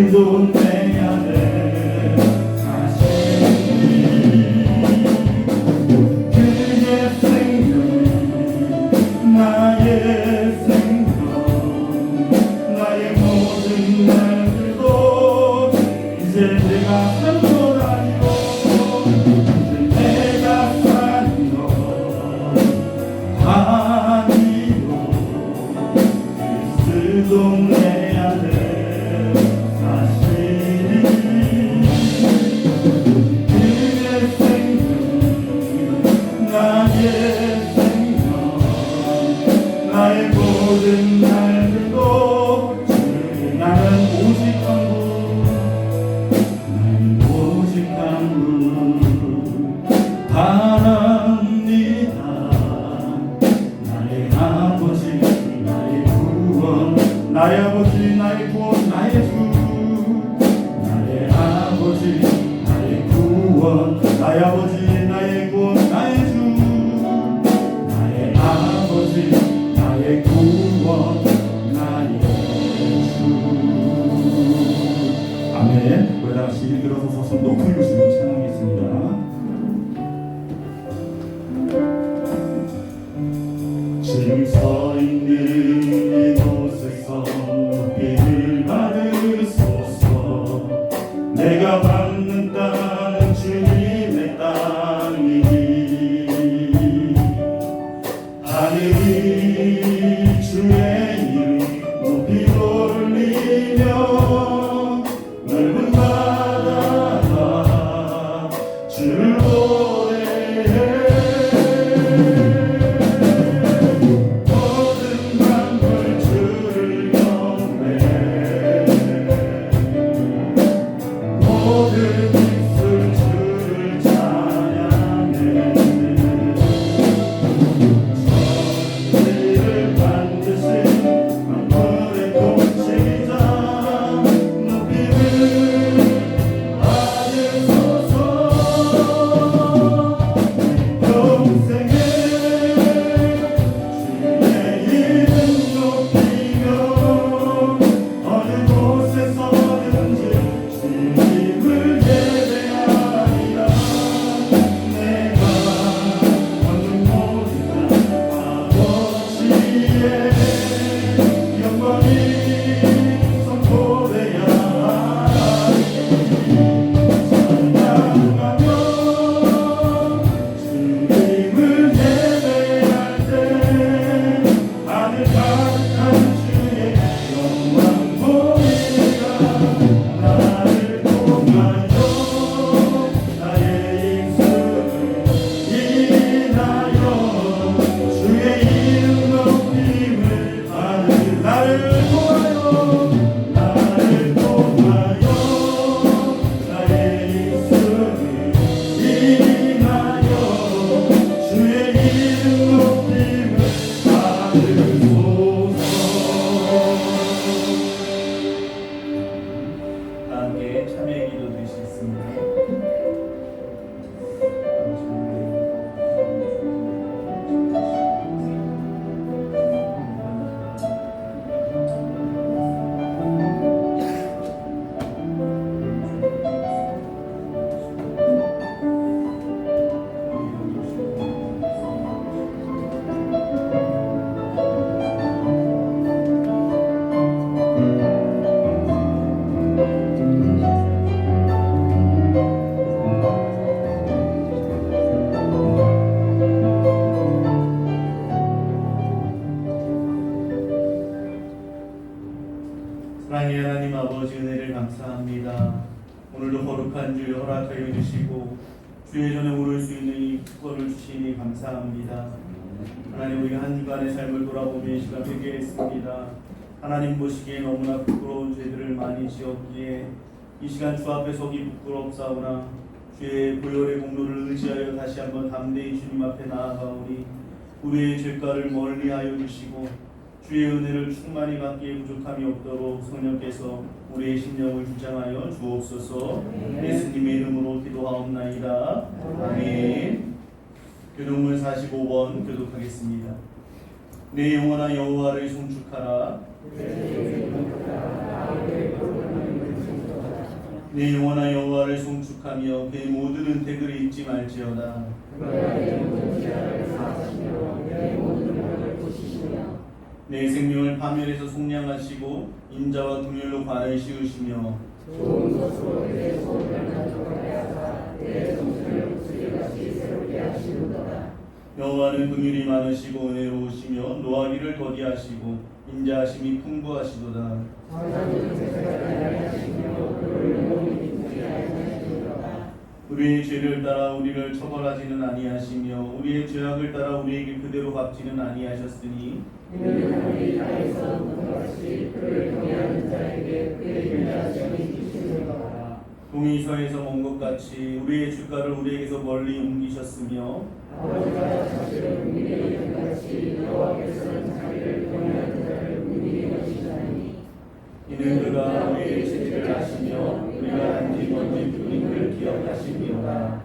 그도 내 안에 사시니 그의 생명이 나의 생명 나의 모든 날들도 이제 내가 산도라니요 이제 내가 사는 것 아니요 그리스도 내 안에 사시니 그의 생명 나의 생명 나의 모든 날들도 나는 오직 한 분 나는 오직 한 분 바랍니다 나의 아버지 나의 구원 나의 아버지 나의 구원 나의 주 나의 아버지 나의 구원 나의 아버지 나의 구원 나의 주 나의 아버지 나의 구원 나의 주 아멘. 우리 다같이 일어서서 높은 교심을 찬양하겠습니다. 지금 서 있는 이곳에서 높이를 받으소서 내가 받는 땅은 주님의 땅이니 하늘이 주의 이름 높이 돌리며 넓은 바다가 주를 노래해 모든 만물 주를 경배해 모든 입술 주를 찬양해 천지를 만드신 만물의 통치자 높이를 받으소서 평생에 주의 이름 높이며 어느 곳에서든지 주님을 예배하리라 내가 얻는 모든 아버지의 영광이 선포되야 하리 찬양하며 주님을 예배할 때 하늘 가득한 주의 영광 보이라 나를 통하여 나의 입술을 인하여 주의 이름 높임을 받으리 나를 통하여 나의 입술을 인하여 주의 이름 높임을 받으소서. 함께 참여 기도 드리겠습니다. 사랑의 하나님 아버지 은혜를 감사합니다. 오늘도 거룩한 주여 허락하여 주시고 주의 전에 오를 수 있는 이 특권을 주시니 감사합니다. 하나님 우리가 한 주간의 삶을 돌아보며 이 시간 회개했습니다. 하나님 보시기에 너무나 부끄러운 죄들을 많이 지었기에 이 시간 주 앞에 서기 부끄럽사오나 주의 보혈의 공로를 의지하여 다시 한번 담대히 주님 앞에 나아가오니 우리의 죄가를 멀리하여 주시고 주의 은혜를 충만히 받기에 부족함이 없도록 성령께서 우리의 심령을 주장하여 주옵소서. 예수님의 이름으로 기도하옵나이다. 아멘. 교독문 45번 교독하겠습니다. 내 영혼아 여호와를 송축하라. 내 영혼아 여호와를 송축하며 그의 모든 은택을 잊지 말지어다. 내 생명을 파멸해서 속량하시고 인자와 긍휼로 관을 씌우시며 좋은 것으로 내 소원을 만족하여서 내 정신을 목소리같이 새롭게 하시는도다. 여호와는 긍휼이 많으시고 은혜로우시며 노하기를 더디하시고 인자하심이 풍부하시도다. 우리의 죄를 따라 우리를 처벌하지는 아니하시며 우리의 죄악을 따라 우리에게 그대로 갚지는 아니하셨으니 이는 우리 땅에서 문같이 그를 경외하는 자에게 그의 인자하심이 주시는도다. 동이 서에서 먼 것 같이 우리의 주가를 우리에게서 멀리 옮기셨으며 아버지가 자신을 은밀히 여긴 같이 여호와께서는 자기를 경외하는 자를 은밀히 여기시나니 이는 그가 우리의 죄를 아시며 우리가 단지 먼지 뿐인 걸 기억하시니로다.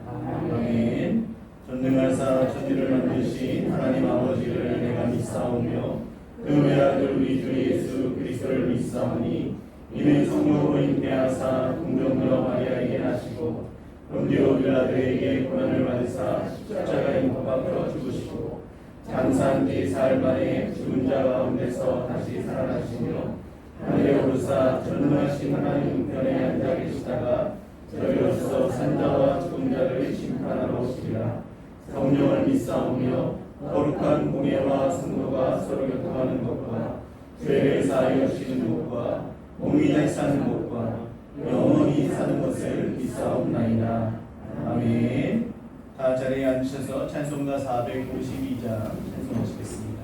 아멘. 전능하사 천지를 만드신 하나님 아버지를 내가 믿사오며 그 외아들 우리 주 예수 그리스도를 믿사오니 이는 성령으로 잉태하사 궁정녀 마리아에게 나시고 본디오 빌라도에게 고난을 받으사 십자가에 못 박혀 죽으시고 장사한 지 사흘 만에 죽은 자 가운데서 다시 살아나시며 하늘에 오르사 전능하신 하나님 우편에 앉아 계시다가 저희로서 산자와 죽은 자를 심판하러 오시리라. 성령을 믿사오며 거룩한 공예와 성도가 서로 교통하는 것과 죄를 사하여 주시는 것과 몸이 다시 사는 것과 영원히 사는 것을 믿사옵나이다. 아멘. 다 자리에 앉으셔서 찬송가 452장 찬송하시겠습니다.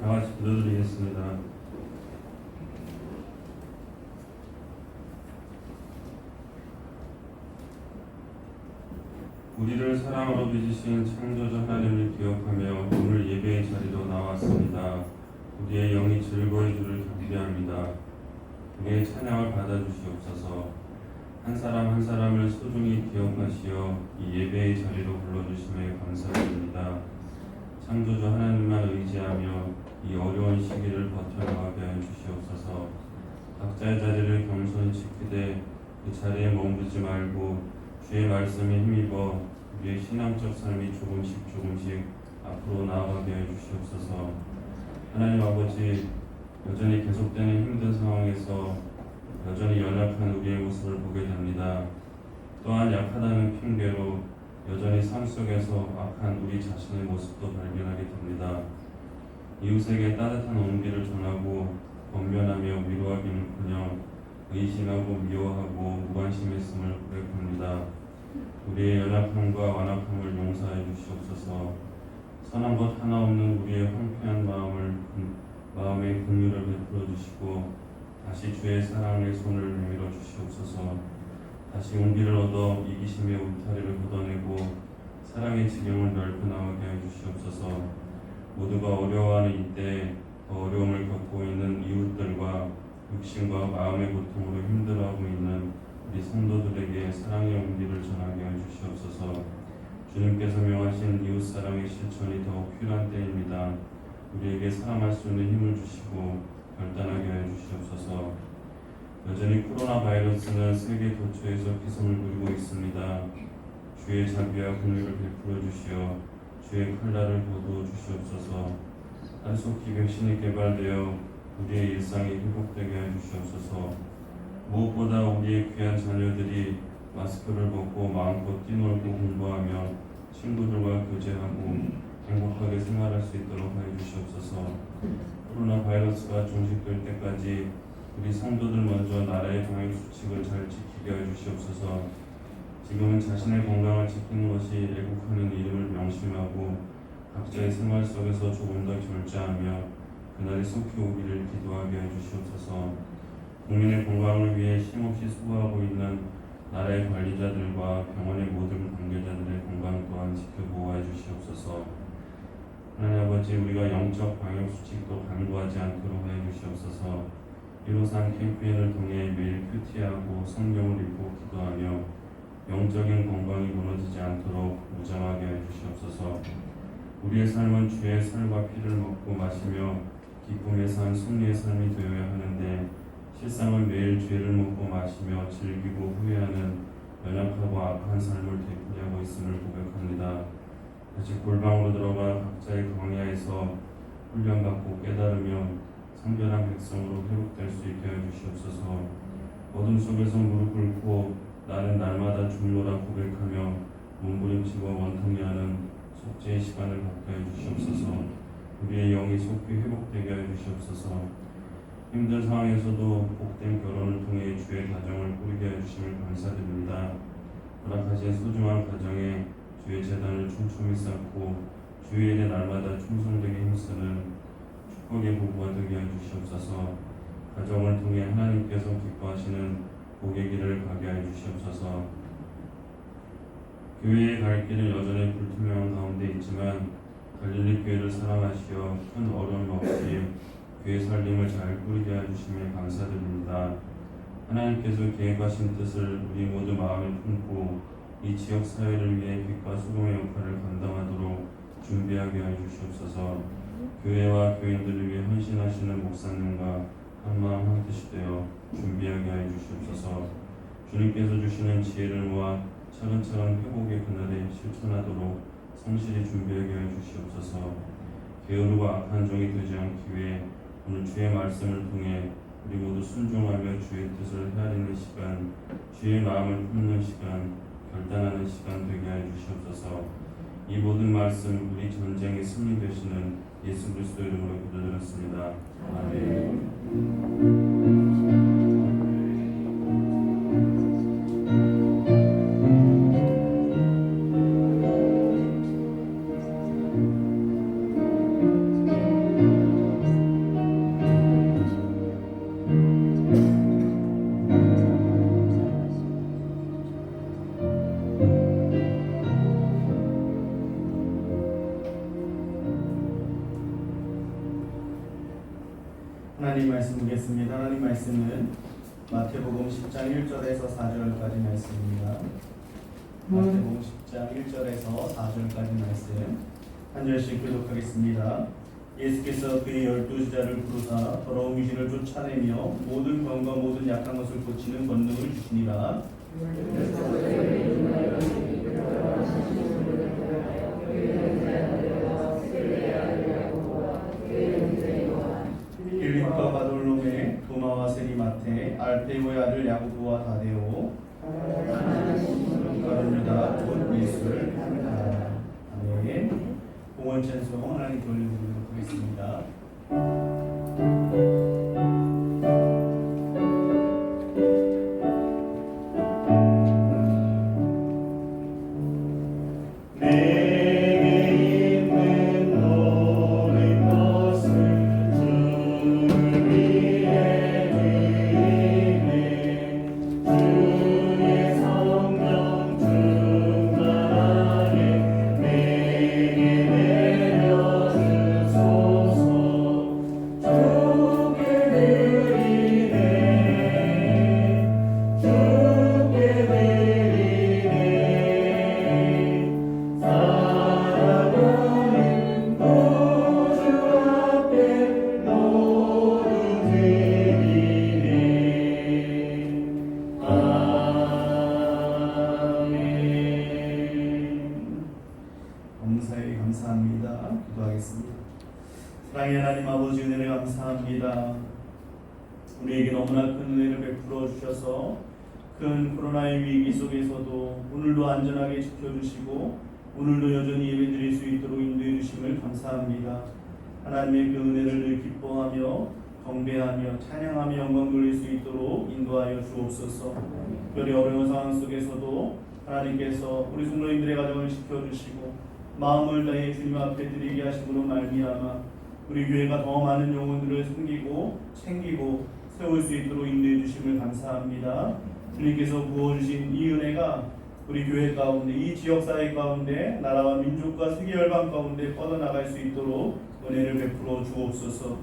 다 같이 기도드리겠습니다. 우리를 사랑으로 빚으신 창조주 하나님을 기억하며 오늘 예배의 자리로 나왔습니다. 우리의 영이 즐거이 주를 경배합니다. 우리의 찬양을 받아주시옵소서. 한 사람 한 사람을 소중히 기억하시어 이 예배의 자리로 불러주심에 감사드립니다. 창조주 하나님만 의지하며 이 어려운 시기를 버텨나가게 하여 주시옵소서. 각자의 자리를 겸손히 지키되 그 자리에 머무르지 말고 주의 말씀에 힘입어 우리의 신앙적 삶이 조금씩 앞으로 나아가게 하여 주시옵소서. 하나님 아버지, 여전히 계속되는 힘든 상황에서 여전히 연약한 우리의 모습을 보게 됩니다. 또한 약하다는 핑계로 여전히 삶 속에서 악한 우리 자신의 모습도 발견하게 됩니다. 이웃에게 따뜻한 온기를 전하고 권면하며 위로하기는커녕 의심하고 미워하고 무관심했음을 고백합니다. 우리의 연약함과 완악함을 용서해 주시옵소서. 선한 것 하나 없는 우리의 황폐한 마음의 긍휼을 베풀어 주시고 다시 주의 사랑의 손을 내밀어 주시옵소서. 다시 용기를 얻어 이기심의 울타리를 걷어내고 사랑의 지경을 넓혀 나가게 해 주시옵소서. 모두가 어려워하는 이때 더 어려움을 겪고 있는 이웃들과 육신과 마음의 고통으로 힘들어하고 있는 우리 성도들에게 사랑의 용기를 전하게 해 주시옵소서. 주님께서 명하신 이웃 사랑의 실천이 더욱 필요한 때입니다. 우리에게 사랑할 수 있는 힘을 주시고 결단하게 해 주시옵소서. 여전히 코로나 바이러스는 세계 도처에서 기승을 부리고 있습니다. 주의 자비와 긍휼을 베풀어 주시어 주의 칼날을 거두어 주시옵소서. 한속히 백신이 개발되어 우리의 일상이 회복되게 해 주시옵소서. 무엇보다 우리의 귀한 자녀들이 마스크를 벗고 마음껏 뛰놀고 공부하며 친구들과 교제하고 행복하게 생활할 수 있도록 해 주시옵소서. 코로나 바이러스가 종식될 때까지 우리 성도들 먼저 나라의 방역 수칙을 잘 지키게 해 주시옵소서. 지금은 자신의 건강을 지키는 것이 애국하는 이름을 명심하고 각자의 생활 속에서 조금 더 절제하며 그날이 속히 오기를 기도하게 해 주시옵소서. 국민의 건강을 위해 쉼없이 수고하고 있는 나라의 관리자들과 병원의 모든 관계자들의 건강 또한 지켜보호해 주시옵소서. 하나님 아버지, 우리가 영적 방역 수칙도 간구하지 않도록 해 주시옵소서. 153 캠페인을 통해 매일 큐티하고 성경을 읽고 기도하며 영적인 건강이 무너지지 않도록 무장하게 해 주시옵소서. 우리의 삶은 주의 살과 피를 먹고 마시며 기쁨의 삶, 승리의 삶이 되어야 하는데 실상은 매일 죄를 먹고 마시며 즐기고 후회하는 연약하고 악한 삶을 되풀이하고 있음을 고백합니다. 다시 골방으로 들어가 각자의 광야에서 훈련받고 깨달으며 성결한 백성으로 회복될 수 있게 해주시옵소서. 어둠 속에서 무릎 꿇고 나는 날마다 죽노라 고백하며 몸부림치고 원통해하는 속죄의 시간을 갖게 해주시옵소서. 우리의 영이 속히 회복되게 해주시옵소서. 힘든 상황에서도 복된 결혼을 통해 주의 가정을 꾸리게 해주심을 감사드립니다. 허락하신 소중한 가정에 주의 재단을 촘촘히 쌓고 주의 일에 날마다 충성되게 힘쓰는 축복의 부부가 되게 해주시옵소서. 가정을 통해 하나님께서 기뻐하시는 복의 길을 가게 해주시옵소서. 교회에 갈 길은 여전히 불투명한 가운데 있지만 갈릴리 교회를 사랑하시어 큰 어려움 없이 교회 살림을 잘 꾸리게 해주심에 감사드립니다. 하나님께서 계획하신 뜻을 우리 모두 마음에 품고 이 지역 사회를 위해 빛과 소금의 역할을 감당하도록 준비하게 해주시옵소서. 교회와 교인들을 위해 헌신하시는 목사님과 한마음 한뜻이 되어 준비하게 해주시옵소서. 주님께서 주시는 지혜를 모아 차근차근 회복의 그날에 실천하도록 성실히 준비하게 해주시옵소서. 게으르고 악한 종이 되지 않기 위해 오늘 주의 말씀을 통해 우리 모두 순종하며 주의 뜻을 헤아리는 시간, 주의 마음을 품는 시간, 결단하는 시간 되게 해주시옵소서. 이 모든 말씀 우리 전쟁의 승리 되시는 예수 그리스도 이름으로 기도드렸습니다. 아멘. 하나님 말씀 보겠습니다. 하나님 말씀은 마태복음 10장 1절에서 4절까지 말씀입니다. 마태복음 10장 1절에서 4절까지 말씀 한 절씩 교독하겠습니다. 예수께서 그의 12제자를 부르사 더러운 귀신을 쫓아내며 모든 병과 모든 약한 것을 고치는 권능을 주시니라. 빌립과 바돌로메, 도마와 세리마테, 알페오의 아들 야고보와 다데오, 가룟유다, 곧 예수를 따르라. 아멘. 공원 찬송 하나님께 올려드리도록 하겠습니다. 감사히 감사합니다. 기도하겠습니다. 사랑의 하나님 아버지 은혜를 감사합니다. 우리에게 너무나 큰 은혜를 베풀어 주셔서 큰 코로나의 위기 속에서도 오늘도 안전하게 지켜주시고 오늘도 여전히 예배드릴 수 있도록 인도해 주심을 감사합니다. 하나님의 그 은혜를 늘 기뻐하며 경배하며 찬양하며 영광 돌릴 수 있도록 인도하여 주옵소서. 특별히 어려운 상황 속에서도 하나님께서 우리 성도님들의 가정을 지켜주시고 마음을 다해 주님 앞에 드리게 하심으로 말미암아 우리 교회가 더 많은 영혼들을 섬기고 챙기고 세울 수 있도록 인도해 주심을 감사합니다. 주님께서 부어주신 이 은혜가 우리 교회 가운데 이 지역사회 가운데 나라와 민족과 세계 열방 가운데 뻗어나갈 수 있도록 은혜를 베풀어 주옵소서.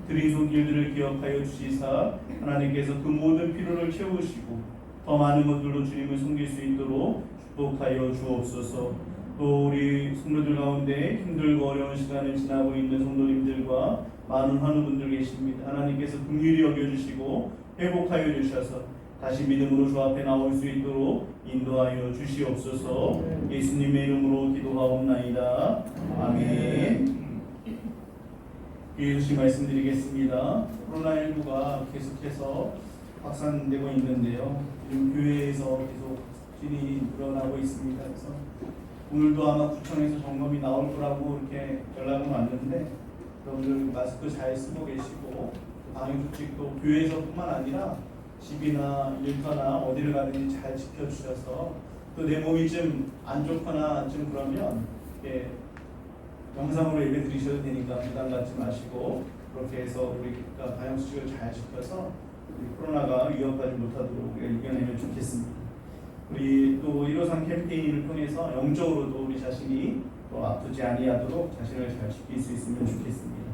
드린 손길들을 기억하여 주시사 하나님께서 그 모든 필요를 채우시고 더 많은 것들로 주님을 섬길 수 있도록 축복하여 주옵소서. 또 우리 성도들 가운데 힘들고 어려운 시간을 지나고 있는 성도님들과 많은 환우분들 계십니다. 하나님께서 긍휼히 여겨주시고 회복하여 주셔서 다시 믿음으로 주 앞에 나올 수 있도록 인도하여 주시옵소서. 예수님의 이름으로 기도하옵나이다. 아멘. 예수님 말씀드리겠습니다. 코로나19가 계속해서 확산되고 있는데요. 지금 교회에서 계속 확진이 늘어나고 있습니다. 그래서 오늘도 아마 구청에서 점검이 나올 거라고 이렇게 연락은 왔는데 여러분들 마스크 잘 쓰고 계시고 방역 수칙도 교회에서뿐만 아니라 집이나 일터나 어디를 가든지 잘 지켜주셔서 또 내 몸이 좀 안 좋거나 좀 그러면 영상으로 예배 드리셔도 되니까 부담 갖지 마시고 그렇게 해서 우리가 방역 수칙을 잘 지켜서 코로나가 위협하지 못하도록 우리가 이겨내면 좋겠습니다. 우리 또 153 캠페인을 통해서 영적으로도 우리 자신이 또 아프지 아니하도록 자신을 잘 지킬 수 있으면 좋겠습니다.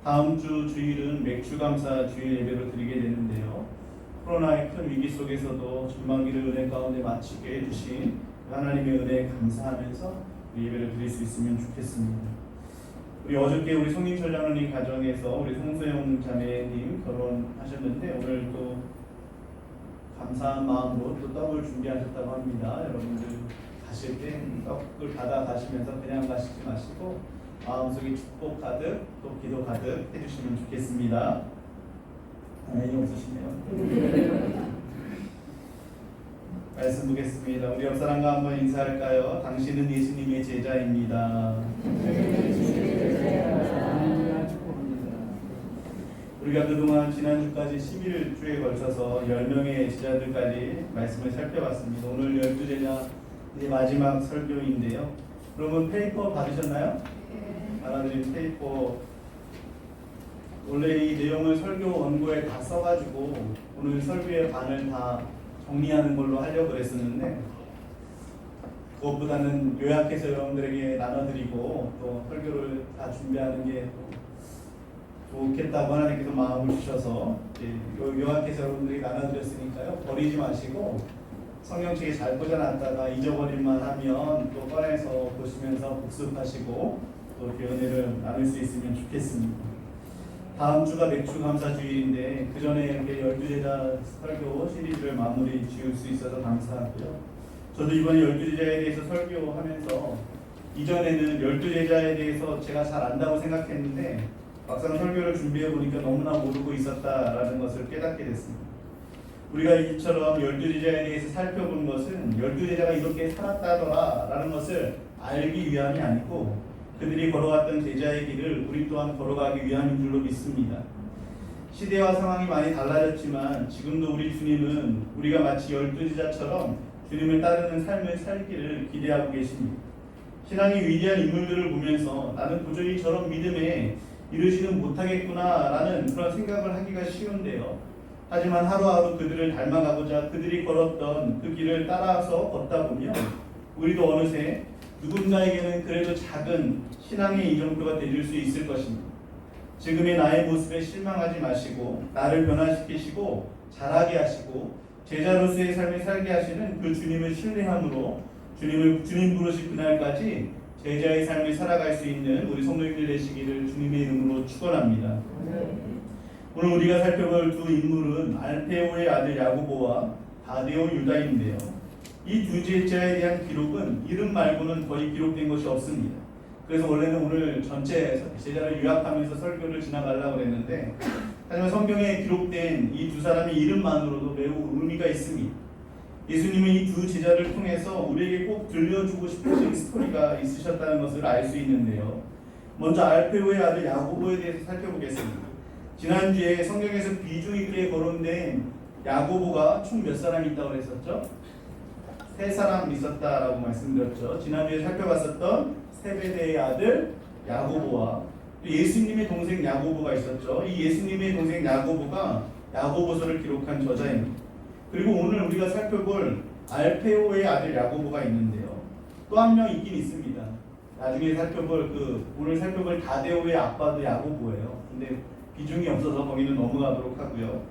다음 주 주일은 맥주감사 주일 예배를 드리게 되는데요. 코로나의 큰 위기 속에서도 전반기를 은혜 가운데 마치게 해주신 하나님의 은혜에 감사하면서 우리 예배를 드릴 수 있으면 좋겠습니다. 우리 어저께 우리 송인철 장로님 가정에서 우리 송소영 자매님 결혼하셨는데 오늘 또 감사한 마음으로 또 떡을 준비하셨다고 합니다. 여러분들 가실 때 떡을 받아 가시면서 그냥 가시지 마시고 마음속에 축복 가득 또 기도 가득 해주시면 좋겠습니다. 당연히 없으시네요. 말씀 보겠습니다. 우리 옆사람과 한번 인사할까요? 당신은 예수님의 제자입니다. 우리가 그동안 지난주까지 11주에 걸쳐서 10명의 제자들까지 말씀을 살펴봤습니다. 오늘 12제자 마지막 설교인데요. 여러분 페이퍼 받으셨나요? 하나님 페이퍼 원래 이 내용을 설교 원고에 다 써가지고 오늘 설교의 반을 다 정리하는 걸로 하려고 그랬었는데 그것보다는 요약해서 여러분들에게 나눠드리고 또 설교를 다 준비하는 게 좋겠다고 하나님께서 마음을 주셔서 요약해서 여러분들에게 나눠드렸으니까요. 버리지 마시고 성경책에 잘 꽂아놨다가 잊어버릴만 하면 또 꺼내서 보시면서 복습하시고 또 이렇게 은혜를 나눌 수 있으면 좋겠습니다. 다음 주가 맥주감사 주일인데 그 전에 이렇게 12제자 설교 시리즈를 마무리 지을 수 있어서 감사하고요. 저도 이번에 12제자에 대해서 설교하면서 이전에는 12제자에 대해서 제가 잘 안다고 생각했는데 막상 설교를 준비해 보니까 너무나 모르고 있었다라는 것을 깨닫게 됐습니다. 우리가 이처럼 12제자에 대해서 살펴본 것은 12제자가 이렇게 살았다더라라는 것을 알기 위함이 아니고 그들이 걸어갔던 제자의 길을 우리 또한 걸어가기 위함인 줄로 믿습니다. 시대와 상황이 많이 달라졌지만 지금도 우리 주님은 우리가 마치 12제자처럼 주님을 따르는 삶을 살기를 기대하고 계십니다. 신앙의 위대한 인물들을 보면서 나는 도저히 저런 믿음에 이르지는 못하겠구나라는 그런 생각을 하기가 쉬운데요. 하지만 하루하루 그들을 닮아가고자 그들이 걸었던 그 길을 따라서 걷다 보면 우리도 어느새 누군가에게는 그래도 작은 신앙의 이정표가 되줄 수 있을 것입니다. 지금의 나의 모습에 실망하지 마시고 나를 변화시키시고 자라게 하시고 제자로서의 삶을 살게 하시는 그 주님을 신뢰함으로 주님 부르실 그날까지 제자의 삶을 살아갈 수 있는 우리 성도님들 되시기를 주님의 이름으로 축원합니다. 오늘 우리가 살펴볼 두 인물은 알페오의 아들 야고보와 다데오 유다인데요. 이 두 제자에 대한 기록은 이름 말고는 거의 기록된 것이 없습니다. 그래서 원래는 오늘 전체 제자를 요약하면서 설교를 지나가려고 했는데 하지만 성경에 기록된 이 두 사람의 이름만으로도 매우 의미가 있습니다. 예수님은 이 두 제자를 통해서 우리에게 꼭 들려주고 싶으신 스토리가 있으셨다는 것을 알 수 있는데요. 먼저 알페오의 아들 야고보에 대해서 살펴보겠습니다. 지난주에 성경에서 비중이 그에 거론된 야고보가 총 몇 사람이 있다고 그랬었죠? 3사람 있었다라고 말씀드렸죠. 지난주에 살펴봤었던 세베대의 아들 야고보와 또 예수님의 동생 야고보가 있었죠. 이 예수님의 동생 야고보가 야고보서를 기록한 저자입니다. 그리고 오늘 우리가 살펴볼 알페오의 아들 야고보가 있는데요. 또 한 명 있긴 있습니다. 나중에 오늘 살펴볼 다데오의 아빠도 야고보예요. 근데 비중이 없어서 거기는 넘어가도록 하고요.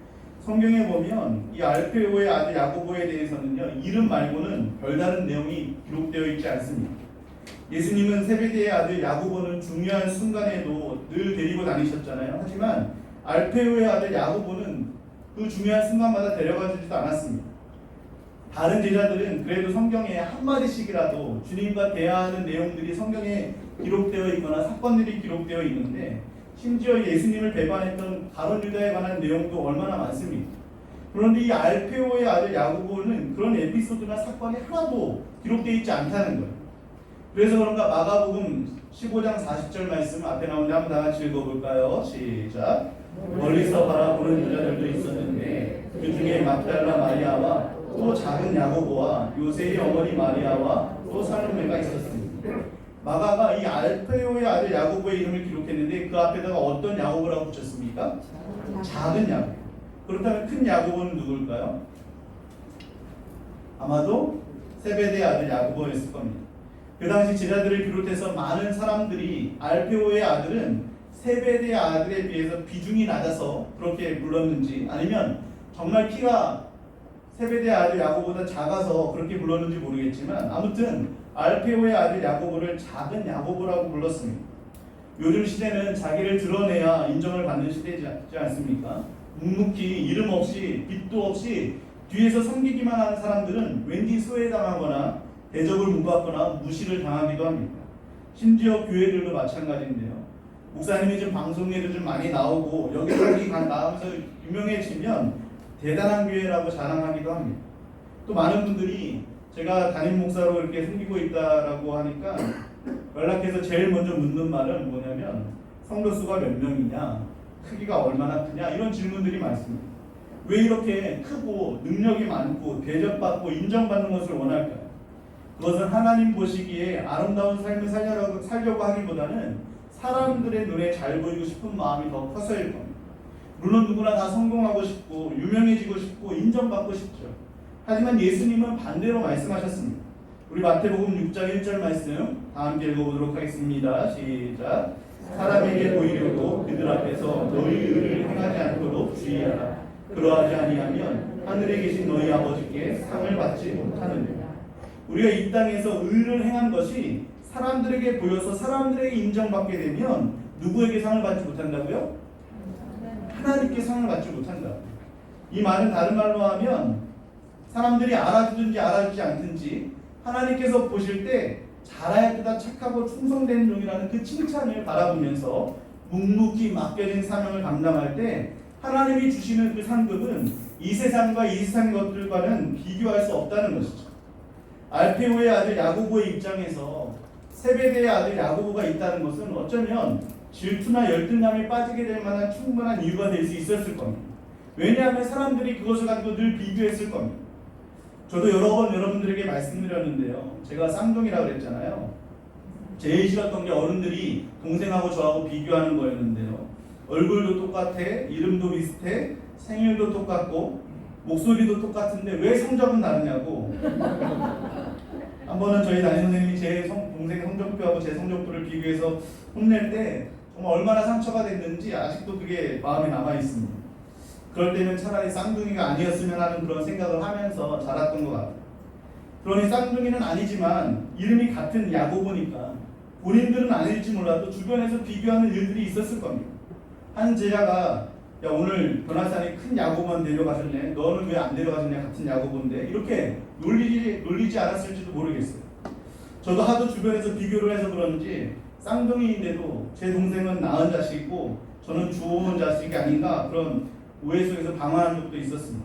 성경에 보면 이 알페오의 아들 야고보에 대해서는요, 이름 말고는 별다른 내용이 기록되어 있지 않습니다. 예수님은 세베대의 아들 야고보는 중요한 순간에도 늘 데리고 다니셨잖아요. 하지만 알페오의 아들 야고보는 그 중요한 순간마다 데려가주지도 않았습니다. 다른 제자들은 그래도 성경에 한마디씩이라도 주님과 대화하는 내용들이 성경에 기록되어 있거나 사건들이 기록되어 있는데 심지어 예수님을 배반했던 가룟 유다에 관한 내용도 얼마나 많습니다. 그런데 이 알페오의 아들 야고보는 그런 에피소드나 사건이 하나도 기록되어 있지 않다는 거예요. 그래서 그런가 마가복음 15장 40절 말씀 앞에 나오는데 한번 다 같이 읽어볼까요? 시작. 멀리서 바라보는 여자들도 있었는데 그 중에 막달라 마리아와 또 작은 야고보와 요새의 어머니 마리아와 또 살로메가 있었습니다. 마가가 이 알페오의 아들 야고보의 이름을 기록했는데 그 앞에다가 어떤 야고보라고 붙였습니까? 작은 야고보. 그렇다면 큰 야고보는 누굴까요? 아마도 세베대의 아들 야고보였을 겁니다. 그 당시 제자들을 비롯해서 많은 사람들이 알페오의 아들은 세베대의 아들에 비해서 비중이 낮아서 그렇게 불렀는지 아니면 정말 키가 세베대의 아들 야고보보다 작아서 그렇게 불렀는지 모르겠지만 아무튼 알페오의 아들 야고보를 작은 야고보라고 불렀습니다. 요즘 시대는 자기를 드러내야 인정을 받는 시대지 않습니까? 묵묵히 이름 없이 빚도 없이 뒤에서 섬기기만 하는 사람들은 왠지 소외당하거나 대접을 못 받거나 무시를 당하기도 합니다. 심지어 교회들도 마찬가지인데요. 목사님이 좀 방송에도 좀 많이 나오고 여기저기 나오면서 유명해지면 대단한 교회라고 자랑하기도 합니다. 또 많은 분들이 제가 담임 목사로 이렇게 섬기고 있다라고 하니까 연락해서 제일 먼저 묻는 말은 뭐냐면 성도 수가 몇 명이냐, 크기가 얼마나 크냐 이런 질문들이 많습니다. 왜 이렇게 크고 능력이 많고 대접받고 인정받는 것을 원할까요? 그것은 하나님 보시기에 아름다운 삶을 살려고 하기보다는 사람들의 눈에 잘 보이고 싶은 마음이 더 커서일 겁니다. 물론 누구나 다 성공하고 싶고 유명해지고 싶고 인정받고 싶죠. 하지만 예수님은 반대로 말씀하셨습니다. 우리 마태복음 6장 1절 말씀 다 함께 읽어보도록 하겠습니다. 시작. 사람에게 보이려고 그들 앞에서 너희 의를 행하지 않도록 주의하라. 그러하지 아니하면 하늘에 계신 너희 아버지께 상을 받지 못하느니라. 우리가 이 땅에서 의를 행한 것이 사람들에게 보여서 사람들에게 인정받게 되면 누구에게 상을 받지 못한다고요? 하나님께 상을 받지 못한다. 이 말은 다른 말로 하면 사람들이 알아주든지 알아주지 않든지 하나님께서 보실 때 잘하였다 착하고 충성된 종이라는 그 칭찬을 바라보면서 묵묵히 맡겨진 사명을 감당할 때 하나님이 주시는 그 상급은 이 세상과 이 세상 것들과는 비교할 수 없다는 것이죠. 알페오의 아들 야고보의 입장에서 세베대의 아들 야고보가 있다는 것은 어쩌면 질투나 열등감에 빠지게 될 만한 충분한 이유가 될 수 있었을 겁니다. 왜냐하면 사람들이 그것을 가지고 늘 비교했을 겁니다. 저도 여러 번 여러분들에게 말씀드렸는데요. 제가 쌍둥이라고 그랬잖아요. 제일 싫었던 게 어른들이 동생하고 저하고 비교하는 거였는데요. 얼굴도 똑같아, 이름도 비슷해, 생일도 똑같고 목소리도 똑같은데 왜 성적은 다르냐고. 한 번은 저희 담임선생님이 제 동생 성적표하고 제 성적표를 비교해서 혼낼 때 정말 얼마나 상처가 됐는지 아직도 그게 마음에 남아 있습니다. 그럴 때는 차라리 쌍둥이가 아니었으면 하는 그런 생각을 하면서 자랐던 것 같아요. 그러니 쌍둥이는 아니지만 이름이 같은 야고보니까 본인들은 아닐지 몰라도 주변에서 비교하는 일들이 있었을 겁니다. 한 제자가 야 오늘 변화산에 큰 야고보만 데려가셨네. 너는 왜 안 데려가셨냐? 같은 야고보인데. 이렇게 놀리지 않았을지도 모르겠어요. 저도 하도 주변에서 비교를 해서 그런지 쌍둥이인데도 제 동생은 낳은 자식이고 저는 주워온 자식이 아닌가 그런 오해 속에서 방황한 적도 있었습니다.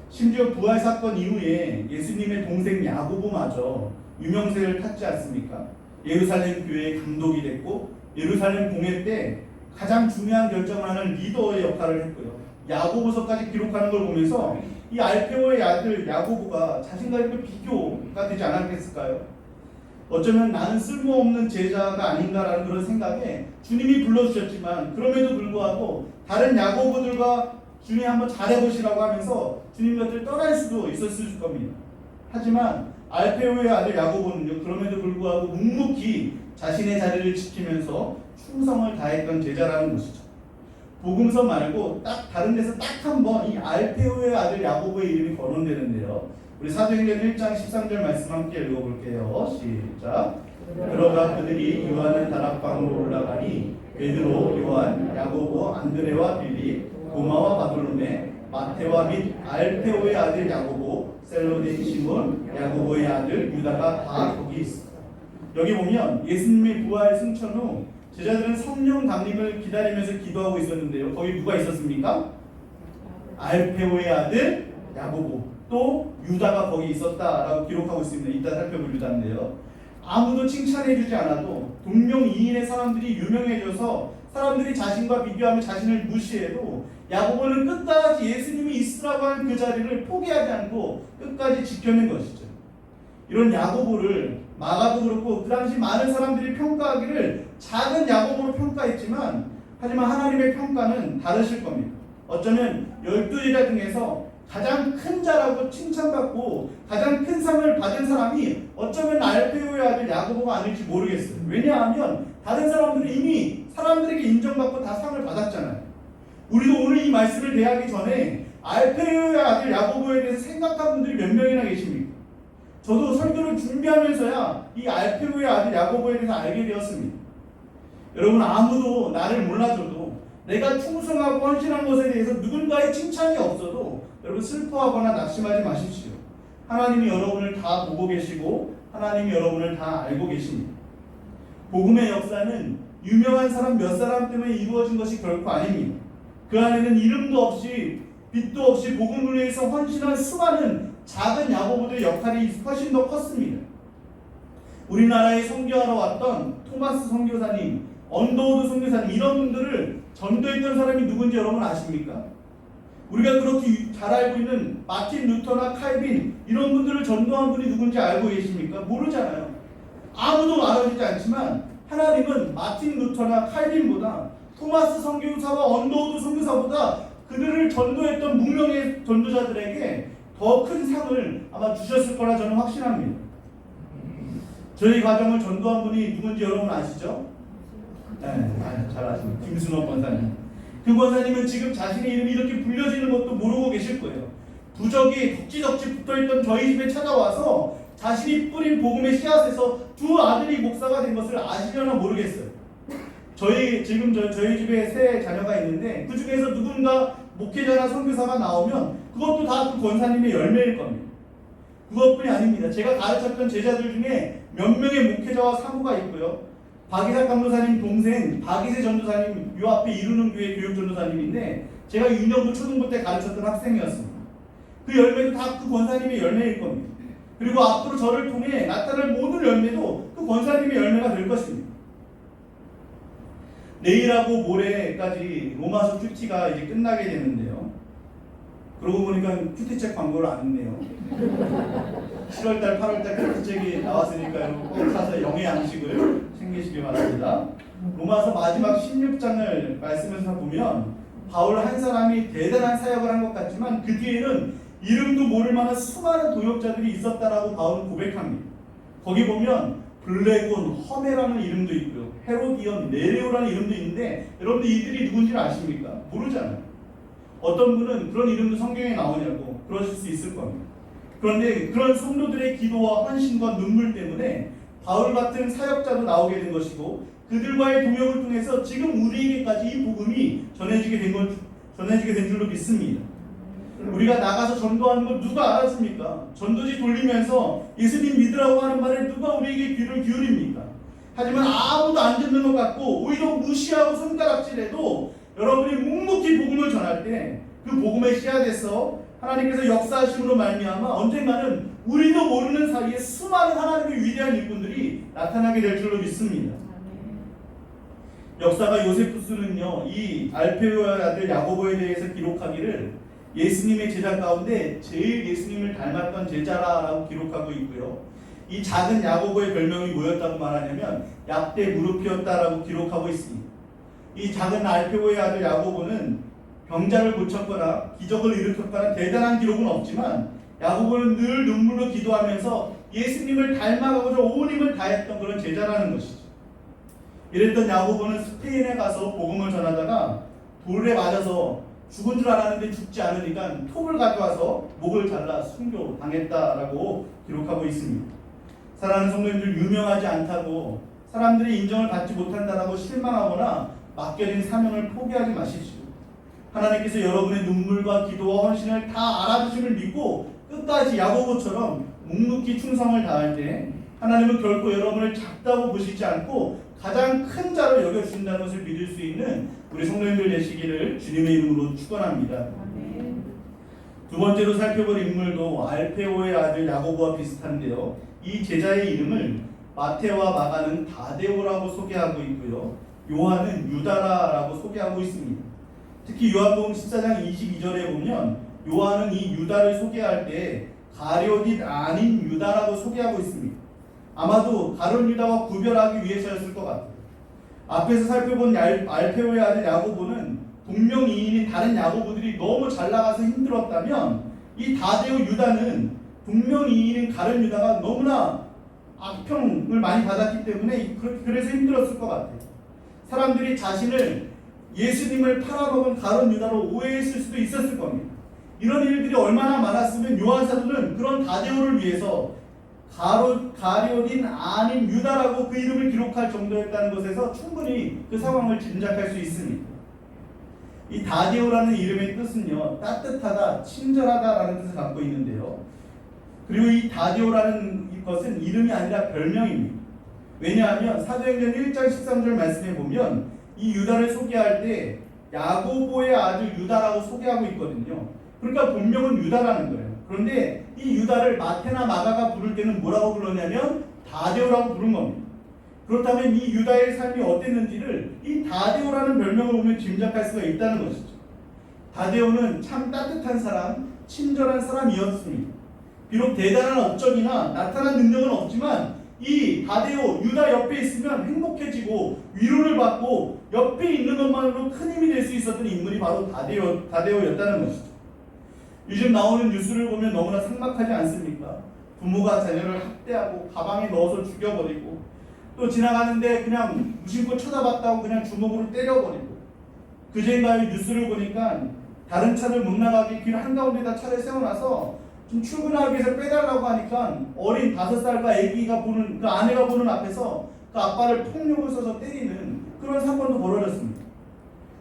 심지어 부활 사건 이후에 예수님의 동생 야고보마저 유명세를 탔지 않습니까? 예루살렘 교회의 감독이 됐고 예루살렘 공회 때 가장 중요한 결정을 하는 리더의 역할을 했고요. 야고보서까지 기록하는 걸 보면서 이 알페오의 아들 야고보가 자신과의 비교가 되지 않았겠을까요? 어쩌면 나는 쓸모없는 제자가 아닌가라는 그런 생각에 주님이 불러주셨지만 그럼에도 불구하고 다른 야고보들과 주님 한번 잘해보시라고 하면서 주님 곁을 떠날 수도 있었을 겁니다. 하지만 알페오의 아들 야고보는요, 그럼에도 불구하고 묵묵히 자신의 자리를 지키면서 충성을 다했던 제자라는 것이죠. 복음서 말고 딱 다른 데서 딱 한 번 이 알페오의 아들 야고보의 이름이 거론되는데요. 우리 사도행전 1장 13절 말씀 함께 읽어볼게요. 시작. 그러다 그들이 요한의 다락방으로 올라가니 베드로, 요한, 야고보, 안드레와 빌립, 도마와 바돌로메, 마테와 및 알페오의 아들 야고보, 셀로데 시몬, 야고보의 아들 유다가 다 거기 있습니다. 여기 보면 예수님의 부활 승천 후 제자들은 성령 강림을 기다리면서 기도하고 있었는데요. 거기 누가 있었습니까? 알페오의 아들 야고보, 또 유다가 거기 있었다라고 기록하고 있습니다. 이따 살펴볼 유다인데요. 아무도 칭찬해주지 않아도 동명이인의 사람들이 유명해져서 사람들이 자신과 비교하며 자신을 무시해도 야고보는 끝까지 예수님이 있으라고 하는 그 자리를 포기하지 않고 끝까지 지켜낸 것이죠. 이런 야고보를 마가도 그렇고 그 당시 많은 사람들이 평가하기를 작은 야고보로 평가했지만 하지만 하나님의 평가는 다르실 겁니다. 어쩌면 12제자 중에서 가장 큰 자라고 칭찬받고 가장 큰 상을 받은 사람이 어쩌면 알페오의 아들 야고보가 아닐지 모르겠어요. 왜냐하면 다른 사람들은 이미 사람들에게 인정받고 다 상을 받았잖아요. 우리도 오늘 이 말씀을 대하기 전에 알페오의 아들 야고보에 대해서 생각한 분들이 몇 명이나 계십니까? 저도 설교를 준비하면서야 이 알페오의 아들 야고보에 대해서 알게 되었습니다. 여러분 아무도 나를 몰라줘도 내가 충성하고 헌신한 것에 대해서 누군가의 칭찬이 없어도 여러분 슬퍼하거나 낙심하지 마십시오. 하나님이 여러분을 다 보고 계시고 하나님이 여러분을 다 알고 계십니다. 복음의 역사는 유명한 사람 몇 사람 때문에 이루어진 것이 결코 아닙니다. 그 안에는 이름도 없이 빛도 없이 복음을 위해서 헌신한 수많은 작은 야고보들의 역할이 훨씬 더 컸습니다. 우리나라에 선교하러 왔던 토마스 선교사님, 언더우드 선교사님 이런 분들을 전도했던 사람이 누군지 여러분 아십니까? 우리가 그렇게 잘 알고 있는 마틴 루터나 칼빈 이런 분들을 전도한 분이 누군지 알고 계십니까? 모르잖아요. 아무도 알아주지 않지만 하나님은 마틴 루터나 칼빈보다 토마스 선교사와 언더우드 선교사보다 그들을 전도했던 무명의 전도자들에게 더 큰 상을 아마 주셨을 거라 저는 확신합니다. 저희 가정을 전도한 분이 누군지 여러분 아시죠? 네, 잘 아십니다. 김순호 권사님. 그 권사님은 지금 자신의 이름이 이렇게 불려지는 것도 모르고 계실 거예요. 부적이 덕지덕지 붙어있던 저희 집에 찾아와서 자신이 뿌린 복음의 씨앗에서 두 아들이 목사가 된 것을 아시려나 모르겠어요. 저희 집에 세 자녀가 있는데 그 중에서 누군가 목회자나 선교사가 나오면 그것도 다 그 권사님의 열매일 겁니다. 그것뿐이 아닙니다. 제가 가르쳤던 제자들 중에 몇 명의 목회자와 사모가 있고요. 박이삭 감독사님 동생 박이세 전도사님 요 앞에 이루는 교회 교육 전도사님인데 제가 유년부 초등부 때 가르쳤던 학생이었습니다. 그 열매도 다 그 권사님의 열매일 겁니다. 그리고 앞으로 저를 통해 나타날 모든 열매도 그 권사님의 열매가 될 것입니다. 내일하고 모레까지 로마서 큐티가 이제 끝나게 되는데요. 그러고 보니까 큐티책 광고를 안 했네요. 7월달, 8월달 큐티책이 나왔으니까요. 꼭 사서 영의 양식을 챙기시기 바랍니다. 로마서 마지막 16장을 말씀에서 보면 바울 한 사람이 대단한 사역을 한 것 같지만 그 뒤에는 이름도 모를 만한 수많은 도역자들이 있었다라고 바울은 고백합니다. 거기 보면 블레곤, 허메라는 이름도 있고요. 헤로디온, 네레오라는 이름도 있는데 여러분들 이들이 누군지 아십니까? 모르잖아요. 어떤 분은 그런 이름도 성경에 나오냐고 그러실 수 있을 겁니다. 그런데 그런 성도들의 기도와 헌신과 눈물 때문에 바울 같은 사역자도 나오게 된 것이고 그들과의 동역을 통해서 지금 우리에게까지 이 복음이 전해지게 된 줄로 믿습니다. 우리가 나가서 전도하는 걸 누가 알았습니까? 전도지 돌리면서 예수님 믿으라고 하는 말에 누가 우리에게 귀를 기울입니까? 하지만 아무도 안 듣는 것 같고 오히려 무시하고 손가락질해도 여러분이 묵묵히 복음을 전할 때 그 복음의 씨앗에서 하나님께서 역사하심으로 말미암아 언젠가는 우리도 모르는 사이에 수많은 하나님의 위대한 일꾼들이 나타나게 될 줄로 믿습니다. 역사가 요세푸스는요 이 알페오의 아들 야고보에 대해서 기록하기를 예수님의 제자 가운데 제일 예수님을 닮았던 제자라고 기록하고 있고요. 이 작은 야고보의 별명이 뭐였다고 말하냐면 약대 무릎이었다라고 기록하고 있습니다. 이 작은 알페오의 아들 야고보는 병자를 고쳤거나 기적을 일으켰거나 대단한 기록은 없지만 야고보는 늘 눈물로 기도하면서 예수님을 닮아가고자 온 힘을 다했던 그런 제자라는 것이죠. 이랬던 야고보는 스페인에 가서 복음을 전하다가 돌에 맞아서 죽은 줄 알았는데 죽지 않으니까 톱을 가져와서 목을 잘라 순교 당했다라고 기록하고 있습니다. 사랑하는 성도님들, 유명하지 않다고 사람들이 인정을 받지 못한다라고 실망하거나 맡겨진 사명을 포기하지 마십시오. 하나님께서 여러분의 눈물과 기도와 헌신을 다 알아주심을 믿고 끝까지 야고보처럼 묵묵히 충성을 다할 때 하나님은 결코 여러분을 작다고 보시지 않고 가장 큰 자로 여겨주신다는 것을 믿을 수 있는 우리 성도님들 되시기를 주님의 이름으로 축원합니다. 두 번째로 살펴볼 인물도 알페오의 아들 야고보와 비슷한데요. 이 제자의 이름을 마테오와 마가는 다데오라고 소개하고 있고요. 요한은 유다라고 소개하고 있습니다. 특히 요한복음 14장 22절에 보면 요한은 이 유다를 소개할 때 가룟이 아닌 유다라고 소개하고 있습니다. 아마도 가룟 유다와 구별하기 위해서였을 것 같아요. 앞에서 살펴본 알페오의 아들 야고보는 동명이인인 다른 야고보들이 너무 잘 나가서 힘들었다면 이 다데오 유다는 동명이인인 가룟 유다가 너무나 악평을 많이 받았기 때문에 그래서 힘들었을 것 같아요. 사람들이 자신을 예수님을 팔아먹은 가룟 유다로 오해했을 수도 있었을 겁니다. 이런 일들이 얼마나 많았으면 요한 사도는 그런 다데오를 위해서 가룟인 아닌 유다라고 그 이름을 기록할 정도였다는 것에서 충분히 그 상황을 짐작할 수 있습니다. 이 다데오라는 이름의 뜻은요, 따뜻하다, 친절하다라는 뜻을 갖고 있는데요. 그리고 이 다데오라는 것은 이름이 아니라 별명입니다. 왜냐하면 사도행전 1장 13절 말씀에 보면 이 유다를 소개할 때 야고보의 아들 유다라고 소개하고 있거든요. 그러니까 본명은 유다라는 거예요. 그런데 이 유다를 마테나 마가가 부를 때는 뭐라고 불렀냐면 다데오라고 부른 겁니다. 그렇다면 이 유다의 삶이 어땠는지를 이 다데오라는 별명을 보면 짐작할 수가 있다는 것이죠. 다데오는 참 따뜻한 사람, 친절한 사람이었습니다. 비록 대단한 업적이나 나타난 능력은 없지만 이 다데오, 유다 옆에 있으면 행복해지고 위로를 받고 옆에 있는 것만으로 큰 힘이 될 수 있었던 인물이 바로 다데오였다는 것이죠. 요즘 나오는 뉴스를 보면 너무나 삭막하지 않습니까? 부모가 자녀를 학대하고 가방에 넣어서 죽여버리고 또 지나가는데 그냥 무심코 쳐다봤다고 그냥 주먹으로 때려버리고 그제인가요 뉴스를 보니까 다른 차를 못 나가게 길 한가운데다 차를 세워놔서 좀 출근하기 위해서 빼달라고 하니까 어린 5살과 아기가 보는 그 아내가 보는 앞에서 그 아빠를 폭력을 써서 때리는 그런 사건도 벌어졌습니다.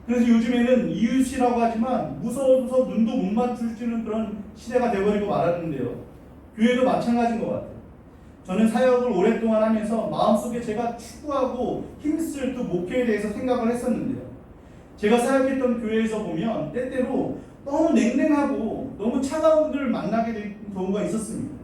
그래서 요즘에는 이웃이라고 하지만 무서워서 눈도 못 맞출 수 있는 그런 시대가 돼버리고 말았는데요. 교회도 마찬가지인 것 같아요. 저는 사역을 오랫동안 하면서 마음속에 제가 추구하고 힘쓸 그 목표에 대해서 생각을 했었는데요. 제가 사역했던 교회에서 보면 때때로 너무 냉랭하고 너무 차가운 분들을 만나게 된 경우가 있었습니다.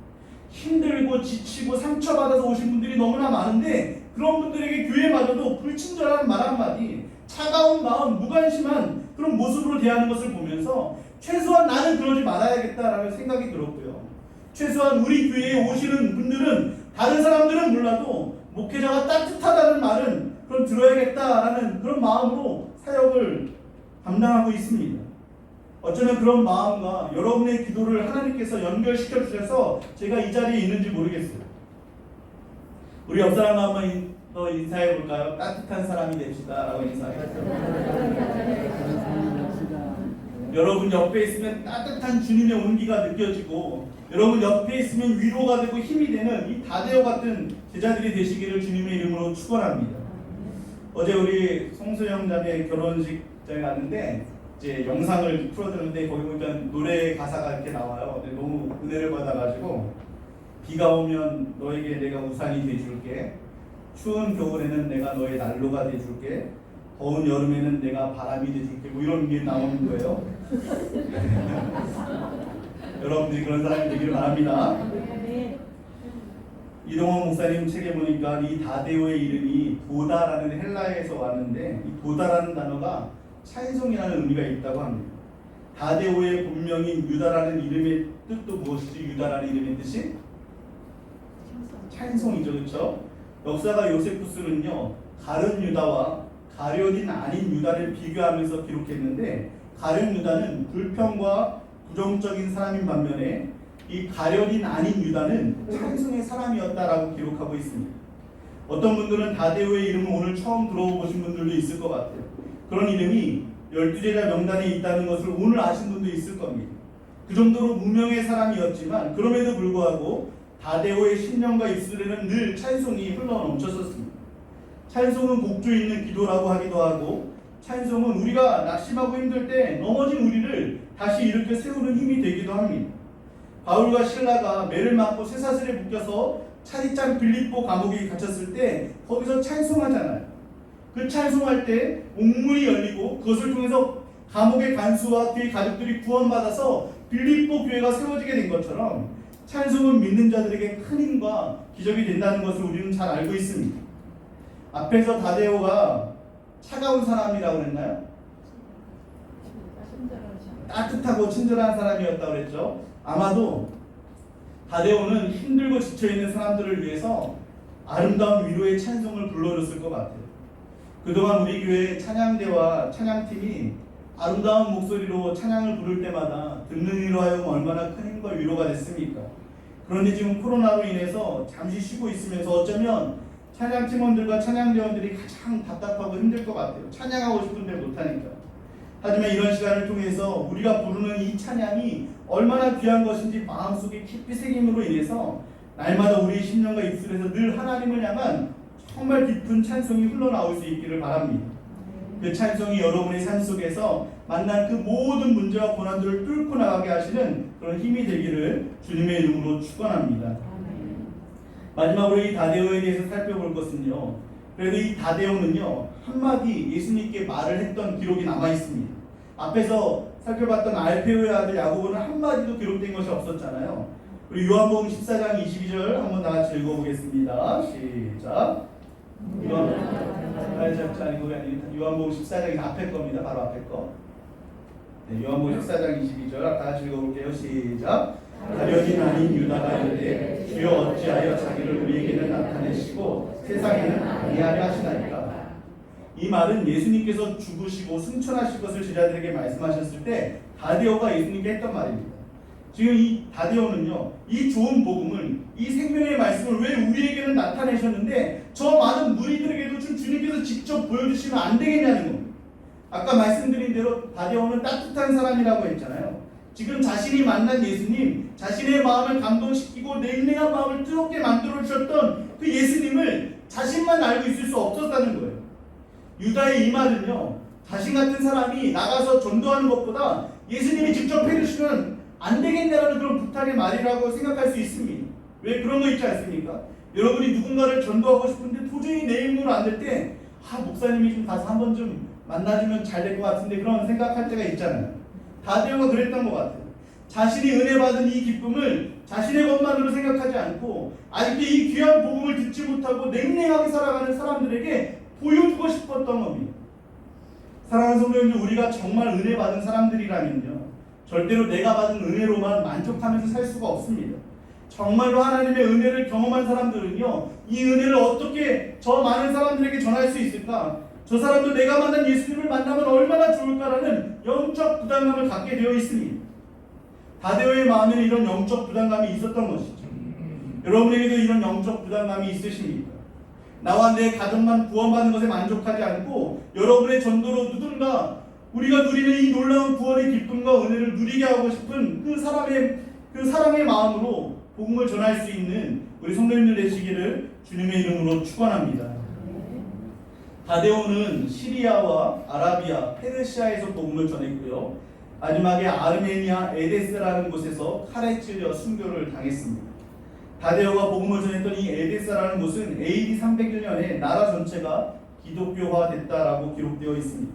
힘들고 지치고 상처받아서 오신 분들이 너무나 많은데 그런 분들에게 교회마저도 불친절한 말 한마디, 차가운 마음, 무관심한 그런 모습으로 대하는 것을 보면서 최소한 나는 그러지 말아야겠다라는 생각이 들었고요. 최소한 우리 교회에 오시는 분들은 다른 사람들은 몰라도 목회자가 따뜻하다는 말은 그럼 들어야겠다라는 그런 마음으로 사역을 감당하고 있습니다. 어쩌면 그런 마음과 여러분의 기도를 하나님께서 연결시켜 주셔서 제가 이 자리에 있는지 모르겠어요. 우리 옆 사람 한번 더 인사해 볼까요? 따뜻한 사람이 됩시다라고 인사해요. 여러분 옆에 있으면 따뜻한 주님의 온기가 느껴지고 여러분 옆에 있으면 위로가 되고 힘이 되는 이 다데오 같은 제자들이 되시기를 주님의 이름으로 축원합니다. 어제 우리 송수영 자매 결혼식장에 갔는데 이제 영상을 풀어드렸는데 거기 보니까 노래 가사가 이렇게 나와요. 근데 너무 은혜를 받아가지고 비가 오면 너에게 내가 우산이 돼줄게, 추운 겨울에는 내가 너의 난로가 돼줄게, 더운 여름에는 내가 바람이 돼줄게, 뭐 이런 게 나오는 거예요. 여러분들이 그런 사람이 되기를 바랍니다. 이동원 목사님 책에 보니까 이 다데오의 이름이 보다라는 헬라어에서 왔는데 이 보다라는 단어가 찬송이라는 의미가 있다고 합니다. 다데오의 본명인 유다라는 이름의 뜻도 무엇이지? 유다라는 이름의 뜻이? 찬송이죠, 그렇죠? 역사가 요세푸스는요 가룟 유다와 가룟이 아닌 유다를 비교하면서 기록했는데 가룟 유다는 불평과 부정적인 사람인 반면에 이 가룟이 아닌 유다는 찬송의 사람이었다라고 기록하고 있습니다. 어떤 분들은 다데오의 이름을 오늘 처음 들어보신 분들도 있을 것 같아요. 그런 이름이 12제자 명단에 있다는 것을 오늘 아신 분도 있을 겁니다. 그 정도로 무명의 사람이었지만 그럼에도 불구하고 다데오의 신령과 입술에는 늘 찬송이 흘러넘쳤었습니다. 찬송은 곡조 있는 기도라고 하기도 하고 찬송은 우리가 낙심하고 힘들 때 넘어진 우리를 다시 일으켜 세우는 힘이 되기도 합니다. 바울과 실라가 매를 맞고 쇠사슬에 묶여서 차디찬 빌립보 감옥에 갇혔을 때 거기서 찬송하잖아요. 그 찬송할 때 옥문이 열리고 그것을 통해서 감옥의 간수와 그의 가족들이 구원받아서 빌립보 교회가 세워지게 된 것처럼 찬송은 믿는 자들에게 큰 힘과 기적이 된다는 것을 우리는 잘 알고 있습니다. 앞에서 다데오가 차가운 사람이라고 그랬나요? 따뜻하고 친절한 사람이었다고 그랬죠. 아마도 다데오는 힘들고 지쳐있는 사람들을 위해서 아름다운 위로의 찬송을 불러줬을 것 같아요. 그동안 우리 교회 찬양대와 찬양팀이 아름다운 목소리로 찬양을 부를 때마다 듣는 이로 하여금 얼마나 큰 힘과 위로가 됐습니까? 그런데 지금 코로나로 인해서 잠시 쉬고 있으면서 어쩌면 찬양팀원들과 찬양대원들이 가장 답답하고 힘들 것 같아요. 찬양하고 싶은데 못하니까. 하지만 이런 시간을 통해서 우리가 부르는 이 찬양이 얼마나 귀한 것인지 마음속에 깊이 새김으로 인해서 날마다 우리의 심령과 입술에서 늘 하나님을 향한 정말 깊은 찬송이 흘러나올 수 있기를 바랍니다. 그 찬송이 여러분의 삶 속에서 만난 그 모든 문제와 고난들을 뚫고 나가게 하시는 그런 힘이 되기를 주님의 이름으로 축원합니다. 마지막으로 이 다데오에 대해서 살펴볼 것은요, 그래도 이 다데오는요 한마디 예수님께 말을 했던 기록이 남아 있습니다. 앞에서 살펴봤던 알페오의 아들 야고보는 한마디도 기록된 것이 없었잖아요. 우리 요한복음 14장 22절 한번 다 같이 읽어보겠습니다. 시작. 요한복음 14장이 앞에 겁니다. 바로 앞에 거. 네, 요한복음 14장 22절 다 같이 읽어볼게요. 시작. 가룟이 아닌 유다가 이르되 주여 어찌하여 자기를 우리에게는 나타내시고 세상에는 아니하려 하시나이까. 이 말은 예수님께서 죽으시고 승천하실 것을 제자들에게 말씀하셨을 때 다데오가 예수님께 했던 말입니다. 지금 이 다데오는요 이 좋은 복음을, 이 생명의 말씀을 왜 우리에게는 나타내셨는데 저 많은 무리들에게도 주님께서 직접 보여주시면 안 되겠냐는 겁니다. 아까 말씀드린 대로 다데오는 따뜻한 사람이라고 했잖아요. 지금 자신이 만난 예수님, 자신의 마음을 감동시키고 냉랭한 마음을 뜨겁게 만들어 주셨던 그 예수님을 자신만 알고 있을 수 없었다는 거예요. 유다의 이 말은요 자신 같은 사람이 나가서 전도하는 것보다 예수님이 직접 해주시면 안 되겠냐라는 그런 부탁의 말이라고 생각할 수 있습니다. 왜 그런 거 있지 않습니까? 여러분이 누군가를 전도하고 싶은데 도저히 내 힘으로 안 될 때 목사님이 좀 가서 한번 좀 만나주면 잘 될 것 같은데 그런 생각할 때가 있잖아요. 다데오가 그랬던 것 같아요. 자신이 은혜 받은 이 기쁨을 자신의 것만으로 생각하지 않고 아직도 이 귀한 복음을 듣지 못하고 냉랭하게 살아가는 사람들에게 보여주고 싶었던 겁니다. 사랑하는 성도님들, 우리가 정말 은혜 받은 사람들이라면요, 절대로 내가 받은 은혜로만 만족하면서 살 수가 없습니다. 정말로 하나님의 은혜를 경험한 사람들은요, 이 은혜를 어떻게 저 많은 사람들에게 전할 수 있을까? 저 사람도 내가 만난 예수님을 만나면 얼마나 좋을까라는 영적 부담감을 갖게 되어 있습니다. 다데오의 마음에는 이런 영적 부담감이 있었던 것이죠. 여러분에게도 이런 영적 부담감이 있으십니까? 나와 내 가족만 구원받는 것에 만족하지 않고 여러분의 전도로 누군가 우리가 누리는 이 놀라운 구원의 기쁨과 은혜를 누리게 하고 싶은 그 사랑의 마음으로 복음을 전할 수 있는 우리 성도님들 되시기를 주님의 이름으로 축원합니다. 다데오는 시리아와 아라비아, 페르시아에서 복음을 전했고요. 마지막에 아르메니아 에데스라는 곳에서 칼에 찔려 순교를 당했습니다. 다데오가 복음을 전했던 이 에데스라는 곳은 AD 301년에 나라 전체가 기독교화됐다라고 기록되어 있습니다.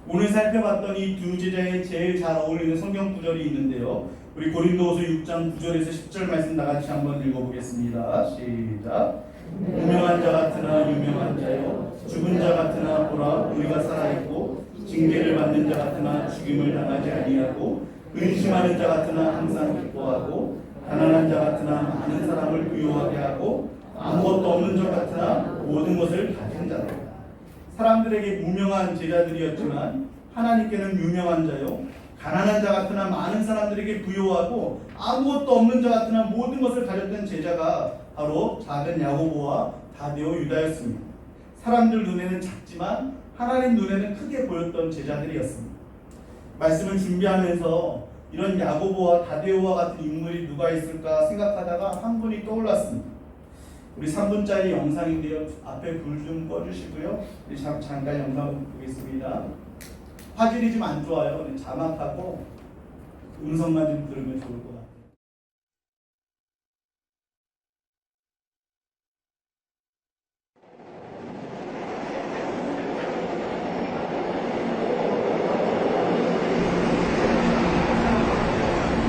오늘 살펴봤던 이 두 제자의 제일 잘 어울리는 성경 구절이 있는데요. 우리 고린도후서 6장 9절에서 10절 말씀 나같이 한번 읽어보겠습니다. 시작. 무명한 자 같으나 유명한 자요, 죽은 자 같으나 보라 우리가 살아있고 징계를 받는 자 같으나 죽임을 당하지 아니하고 근심하는 자 같으나 항상 기뻐하고 가난한 자 같으나 많은 사람을 부유하게 하고 아무것도 없는 자 같으나 모든 것을 가진 자다. 사람들에게 무명한 제자들이었지만 하나님께는 유명한 자요, 가난한 자 같으나 많은 사람들에게 부유하고 아무것도 없는 자 같으나 모든 것을 가졌던 제자가 바로 작은 야고보와 다데오 유다였습니다. 사람들 눈에는 작지만 하나님 눈에는 크게 보였던 제자들이었습니다. 말씀을 준비하면서 이런 야고보와 다데오와 같은 인물이 누가 있을까 생각하다가 한 분이 떠올랐습니다. 우리 3분짜리 영상인데요. 앞에 불 좀 꺼주시고요. 우리 잠깐 영상 보겠습니다. 화질이 좀 안 좋아요. 자막하고 음성만 좀 들으면 좋을 것 같아요.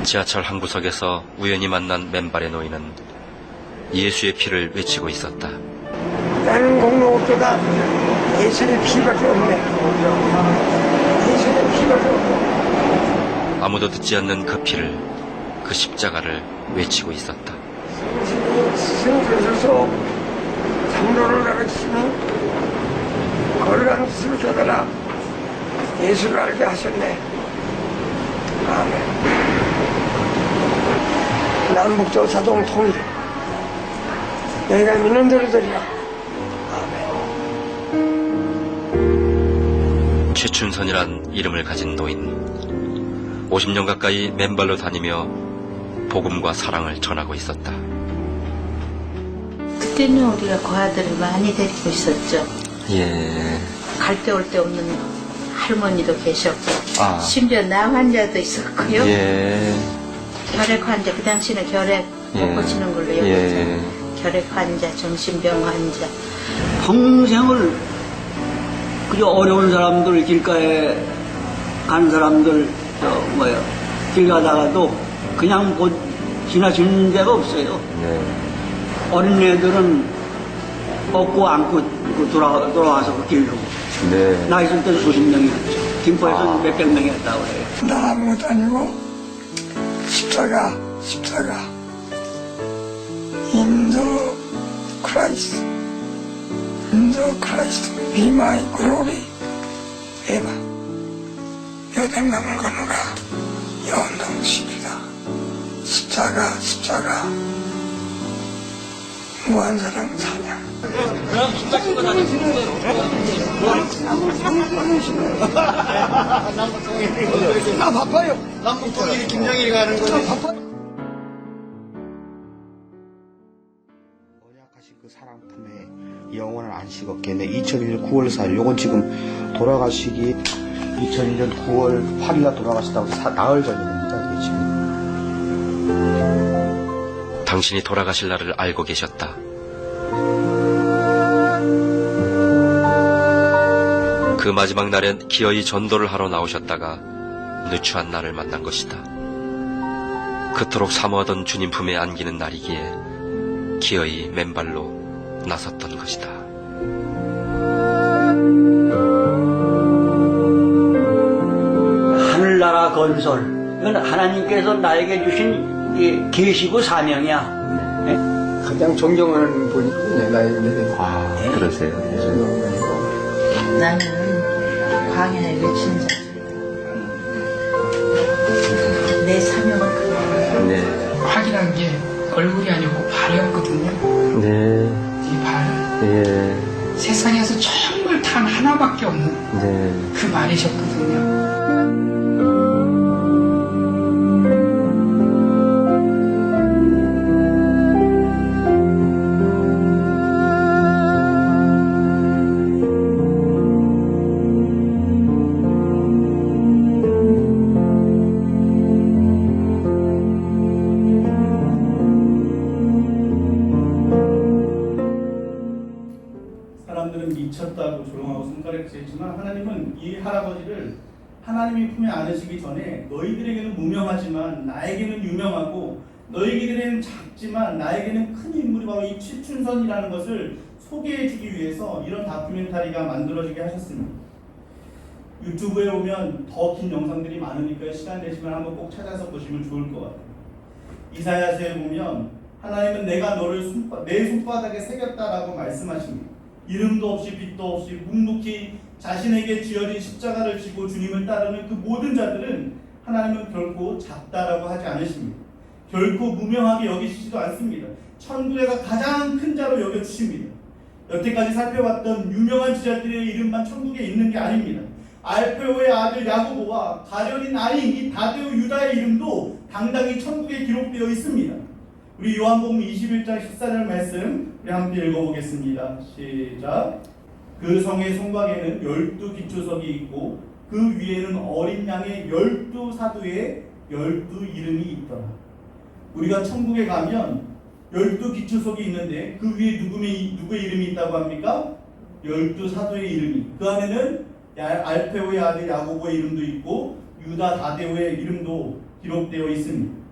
지하철 한 구석에서 우연히 만난 맨발의 노인은 예수의 피를 외치고 있었다. 나는 공로업자가 예수의 피밖에 없네. 예수의 피밖에 없네. 아무도 듣지 않는 그 피를, 그 십자가를 외치고 있었다. 스승께서서 장로를 가르치시니 거룩한 뜻을 깨달아 예수를 알게 하셨네. 아멘. 남북조 자동 통일, 너희가 믿는 대로 되리라. 아멘. 최춘선이란 이름을 가진 노인, 50년 가까이 맨발로 다니며 복음과 사랑을 전하고 있었다. 그때는 우리가 고아들을 많이 데리고 있었죠. 예. 갈 데 올 데 없는 할머니도 계셨고, 아. 심지어 나 환자도 있었고요. 예. 결핵 환자, 그 당시는 결핵 못 고치는 걸로 여겼죠. 예. 결핵 환자, 정신병 환자. 평생을 그저 어려운 사람들, 길가에 가는 사람들, 길 가다가도 그냥 지나치는 데가 없어요. 어린애들은 업고 안고 돌아와서 그 길로. 네. 나 있을 때는 수십 명이었죠. 김포에서 몇백 명이었다고 그래요. 나 아무것도 아니고 십자가 인도 크라이스트 be my glory 에바 여백남을 건너가 연동십이다. 십자가 무한사랑 찬양. 나 바빠요. 남북통일이 김정일이 가는 거지. 언약하신 그 사랑 품에 영원한 안식 없겠네. 2001년 9월 4일, 요건 지금 돌아가시기 2001년 9월 8일날 돌아가셨다고 나흘 전입니다. 지금. 당신이 돌아가실 날을 알고 계셨다. 그 마지막 날엔 기어이 전도를 하러 나오셨다가 누추한 날을 만난 것이다. 그토록 사모하던 주님 품에 안기는 날이기에 기어이 맨발로 나섰던 것이다. 하늘나라 건설, 이건 하나님께서 나에게 주신 계시고 사명이야. 가장 존경하는 분이 나에게. 그러세요. 나는 광야에 외치는 자들이다. 내 사명은 그거야. 네. 확인한 게 얼굴이 아니고 발이었거든요. 네. 이 발. 예. 세상에서 정말 단 하나밖에 없는 네. 그 말이셨거든요. 사람들은 미쳤다고 조롱하고 손가락질했지만 하나님은 이 할아버지를 하나님이 품에 안으시기 전에 너희들에게는 무명하지만 나에게는 유명하고 너희들에게는 작지만 나에게는 큰 인물이 바로 이 최춘선이라는 것을 소개해주기 위해서 이런 다큐멘터리가 만들어지게 하셨습니다. 유튜브에 오면 더 긴 영상들이 많으니까 시간 되시면 한번 꼭 찾아서 보시면 좋을 것 같아요. 이사야서에 보면 하나님은 내가 너를 내 손바닥에 새겼다라고 말씀하십니다. 이름도 없이 빛도 없이 묵묵히 자신에게 쥐어진 십자가를 지고 주님을 따르는 그 모든 자들은 하나님은 결코 작다라고 하지 않으십니다. 결코 무명하게 여기시지도 않습니다. 천국에서 가장 큰 자로 여겨주십니다. 여태까지 살펴봤던 유명한 지자들의 이름만 천국에 있는 게 아닙니다. 알페오의 아들 야고보와 가련인 아인 이 다데오 유다의 이름도 당당히 천국에 기록되어 있습니다. 우리 요한복음 21장 14절 말씀 우리 함께 읽어보겠습니다. 시작. 그 성의 성곽에는 12기초석이 있고 그 위에는 어린 양의 12사도의 12이름이 있더라. 우리가 천국에 가면 12기초석이 있는데 그 위에 누구의 이름이 있다고 합니까? 12사도의 이름이. 그 안에는 알페오의 아들 야고보의 이름도 있고 유다 다데오의 이름도 기록되어 있습니다.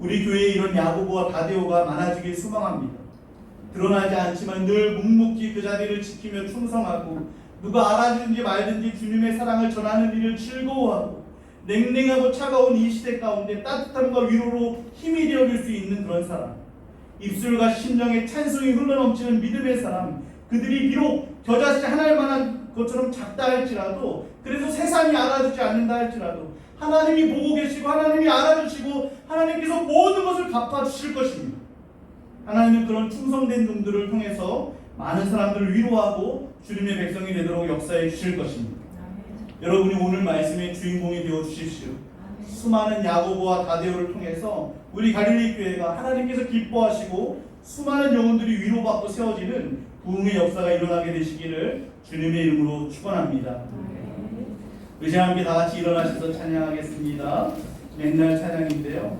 우리 교회에 이런 야고보와 다데오가 많아지길 소망합니다. 드러나지 않지만 늘 묵묵히 그 자리를 지키며 충성하고 누가 알아주든지 말든지 주님의 사랑을 전하는 일을 즐거워하고 냉랭하고 차가운 이 시대 가운데 따뜻함과 위로로 힘이 되어줄 수 있는 그런 사람, 입술과 심정에 찬송이 흘러넘치는 믿음의 사람, 그들이 비록 겨자씨 하나만한 것처럼 작다 할지라도 그래서 세상이 알아주지 않는다 할지라도 하나님이 보고 계시고 하나님이 알아주시고 하나님께서 모든 것을 갚아주실 것입니다. 하나님은 그런 충성된 종들을 통해서 많은 사람들을 위로하고 주님의 백성이 되도록 역사해 주실 것입니다. 여러분이 오늘 말씀의 주인공이 되어 주십시오. 수많은 야고보와 다데오를 통해서 우리 갈릴리 교회가 하나님께서 기뻐하시고 수많은 영혼들이 위로받고 세워지는 부흥의 역사가 일어나게 되시기를 주님의 이름으로 축원합니다. 우리 함께 다 같이 일어나셔서 찬양하겠습니다. 맨날 찬양인데요.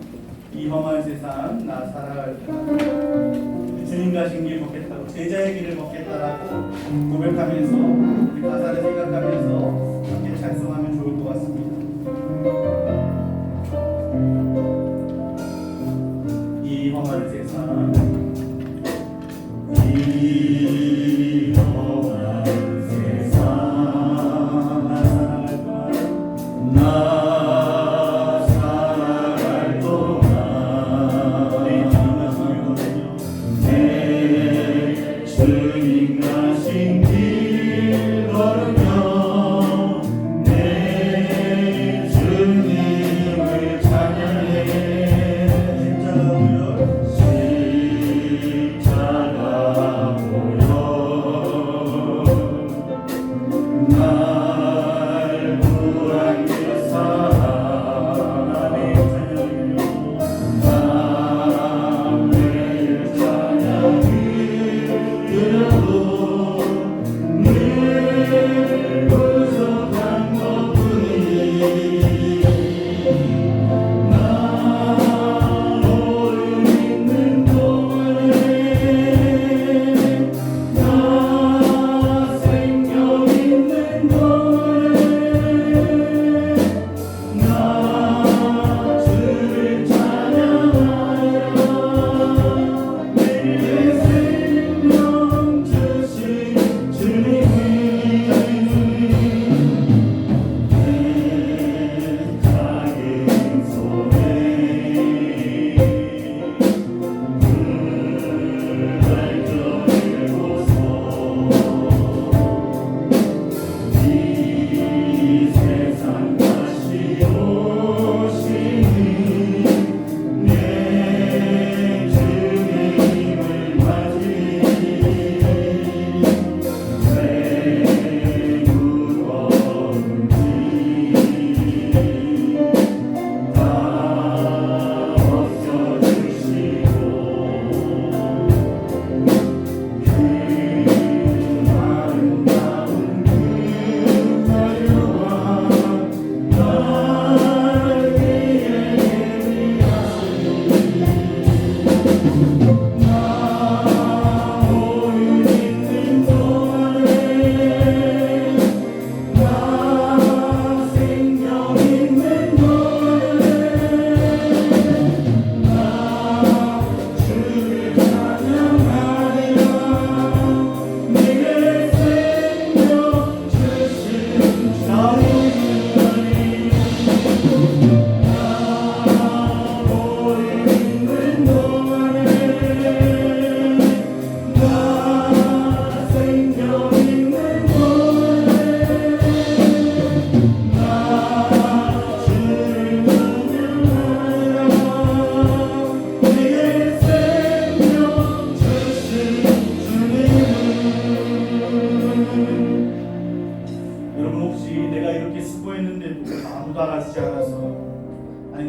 이 험한 세상 나 살아갈 때 주님 가신 길 걷겠다고 제자의 길을 걷겠다라고 고백하면서 우리 가사를 생각하면서 함께 찬송하면 좋을 것 같습니다. 이 험한 세상 이 험한 세상 나 살아갈 동안 내 주님 가신 길 걸으며 내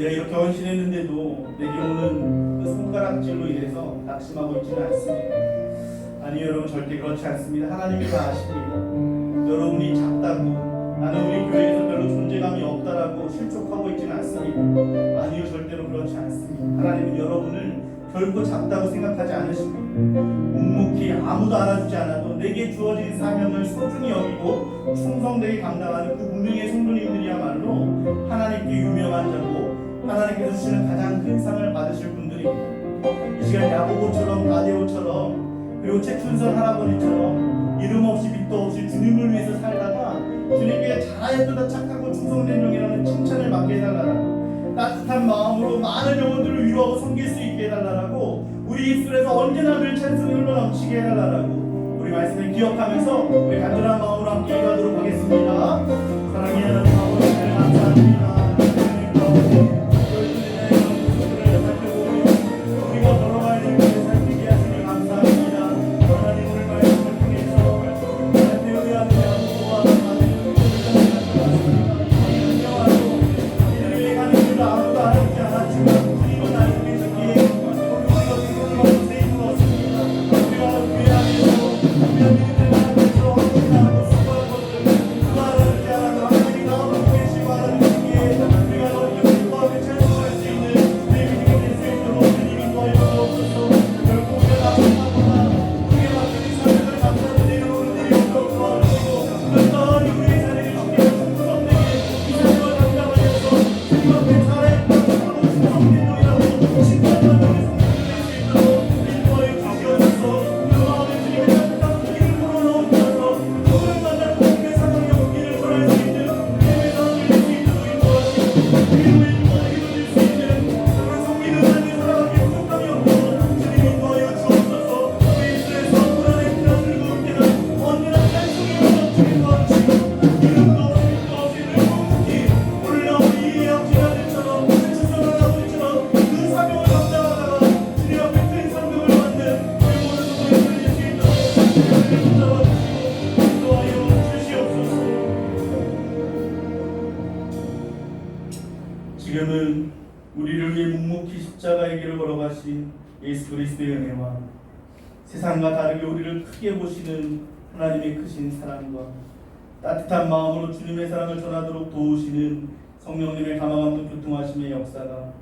내가 이렇게 헌신했는데도 내게 오는 그 손가락질로 인해서 낙심하고 있지는 않습니다. 아니 여러분, 절대 그렇지 않습니다. 하나님이 다 아십니다. 여러분이 작다고 나는 우리 교회에서 별로 존재감이 없다라고 실족하고 있지는 않습니다. 아니요, 절대로 그렇지 않습니다. 하나님은 여러분을 결코 작다고 생각하지 않으십니다. 묵묵히 아무도 알아주지 않아도 내게 주어진 사명을 소중히 여기고 충성되게 감당하는 그 무명의 성도님들이야말로 하나님께 유명한 자고 하나님께서 주시는 가장 큰 상을 받으실 분들입니다. 이 시간 야고보처럼 나데오처럼 그리고 최춘선 할아버지처럼 이름 없이 빛도 없이 주님을 위해서 살다가 주님께 잘하였도다 착하고 충성된 종이라는 칭찬을 받게 해달라고, 따뜻한 마음으로 많은 영혼들을 위로하고 섬길 수 있게 해달라고, 우리 입술에서 언제나 늘 찬송이 흘러넘치게 해달라고 우리 말씀을 기억하면서 우리 간절한 마음으로 함께 가도록 하겠습니다. 사랑의 하나님 아버지, 감사합니다. 우리가 걸어가야 될 길을 살피게 하시니 감사합니다. 하나님, 오늘 말씀을 통해서 나한테 의하는 양보와 이들에게 가는 길을 아무도 알아주지 않았지만 주님은 알고 계시기에 우리가 그분을 얻을 수 있었습니다. 우리가 교회 안에서 우리가 믿음을 안에서 헌신하고 수고한 것들 그거 알아주지 않아도 하나님이 나오고 계시고 알아주시기에 우리가 너희를 기뻐하며 찬송할 수 있는 내 믿음이 될 수 있도록 주님이 도와주셔서 결국 우리가 나서나보다 우리의 맡긴 사명을 감사하는 이름으로 우리 영광을 도와주시고 끝까지 우리의 자리를 지키며 충성되게 이 사명을 감당하여서 주님 앞에 살아있고 충성된 종이라고 칭찬받는 우리 성도들 될수 있도록 인도하여 주시옵소서. 그 마음에 주님의 따뜻한 기를 불어넣어 주셔서 그분을 만나 주님의 사랑의 온기를 전할 수 있는 주님의 사랑을 낼수 있도록 인도하시고 주님의 영광을 이루어질 수 있는 그런 성기는 하나님 사랑하게 부족함이 없도록 주님 인도하여 주옵소서. 우리 입술에서 불안의 피가 즐거울 때는 언제나 찬송이 넘치게 도와주시고 이름도 없이 빛도 없이 늘 묵묵히 오늘 우리 약지자들처럼 주선을 아버지처럼 그 사명을 감당하다가 주님 앞에 큰 상급을 받는 우리 모든 성도들 될 수 있도록 주님을 붙잡아주시고 인도하여 주시옵소서. 지금은 우리를 위해 묵묵히 십자가의 길을 걸어가신 예수 그리스도의 은혜와 세상과 다르게 우리를 크게 보시는 하나님의 크신 사랑과 따뜻한 마음으로 주님의 사랑을 전하도록 도우시는 성령님의 감화감동 교통하심의 역사가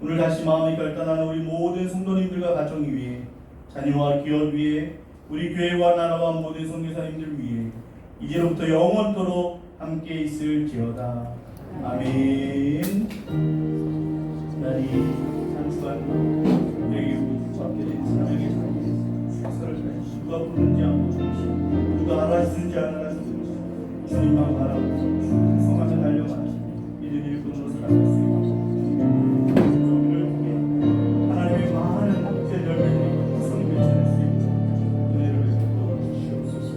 오늘 다시 마음이 결단하는 우리 모든 성도님들과 가정 위에, 자녀와 기업 위에, 우리 교회와 나라와 모든 선교사님들 위에 이제로부터 영원토록 함께 있을지어다. 아멘. 나리 한 주간 우리에게 받게 된 사랑의 자리에 최선을 다해 누가 부르는지 안 부르는지 누가 알아주는지 안 알아주는지 주님만 바라보고 성하게 달려가시 믿음 일꾼으로 살아갈 수 있도록 우리를 통해 하나님의 많은 복된 열매들이 후손이 맺혀질 수 있도록 은혜를 베풀어 주시옵소서.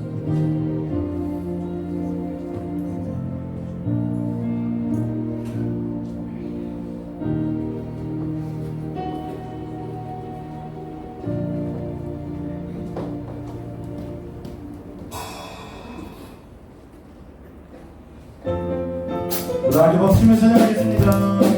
자, 이제 박수며 찬양하겠습니다.